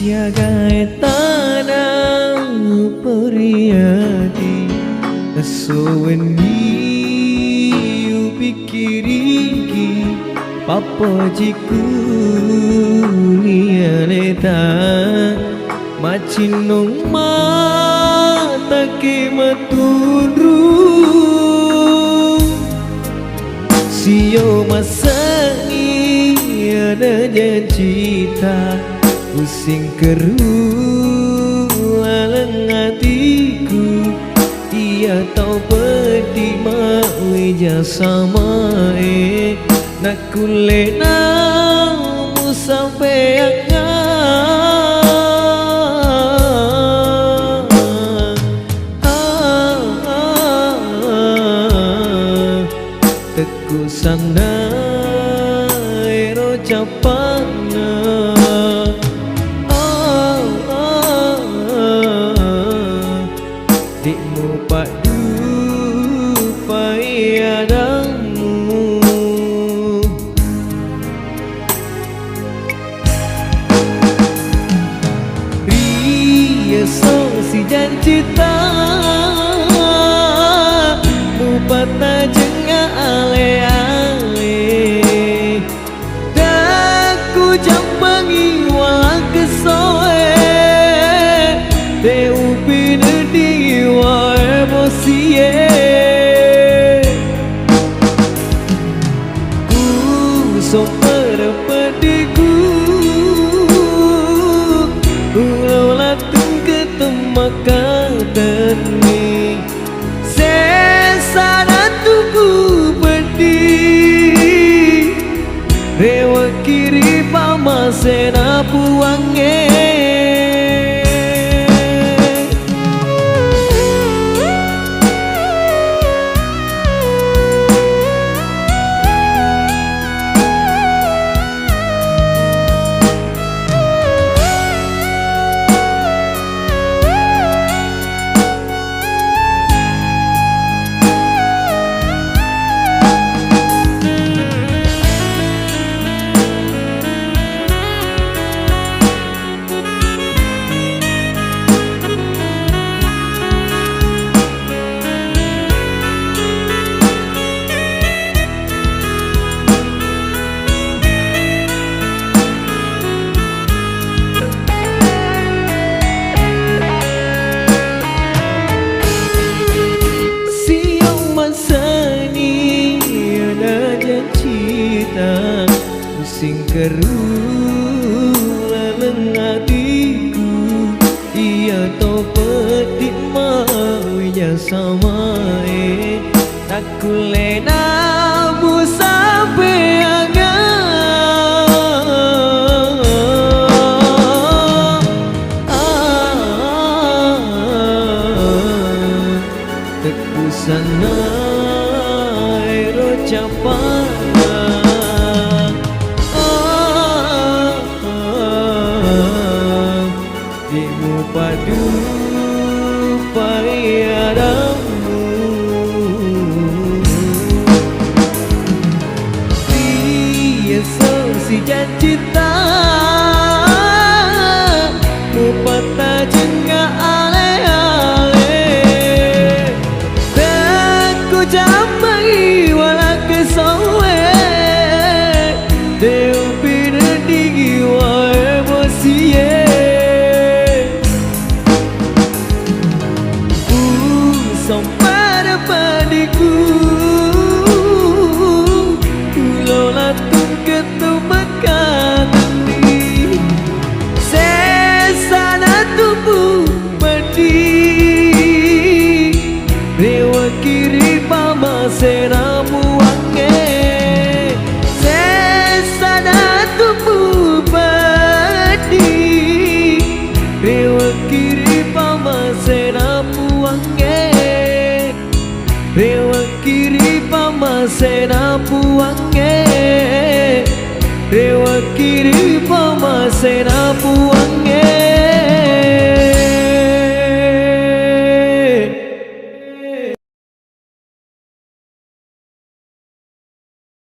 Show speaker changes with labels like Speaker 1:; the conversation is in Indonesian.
Speaker 1: siaga tanah periadi Soweni upikiriki Papa jiku nianeta Machinong mata ke maturu Sio masani ada janjita Pusing keru alang hatiku Ia tahu peti ma'weja sama Nak kulena mu sampai Teku sana ero capana Dikmu padu payadamu Ria so si janjita Mu patah jengah ale-ale Daku jambangi walang kesoe Deu pinedi wa emosie Ku sopar pediku Ulau latung ketemakan dani Sesana tuku pedi Rewa kiri pamasena puange Pusing keru laleng hatiku Ia tau petit ma'weja sama Tak kulena mu sampai Teku sana ero capana Dikmu padu payadamu Dia si janjita Mu patah jengah ale-ale Dan ku jambangi walang kesoe Deu pinedi wa emosie Sampai padiku Pulau latung ketemakan ini Sesana tubuh mati Rewa kiri pamasena muange Sesana tubuh mati Rewa kiri pamasena muange Rewa kiri pamasena puange Rewa kiri pamasena puange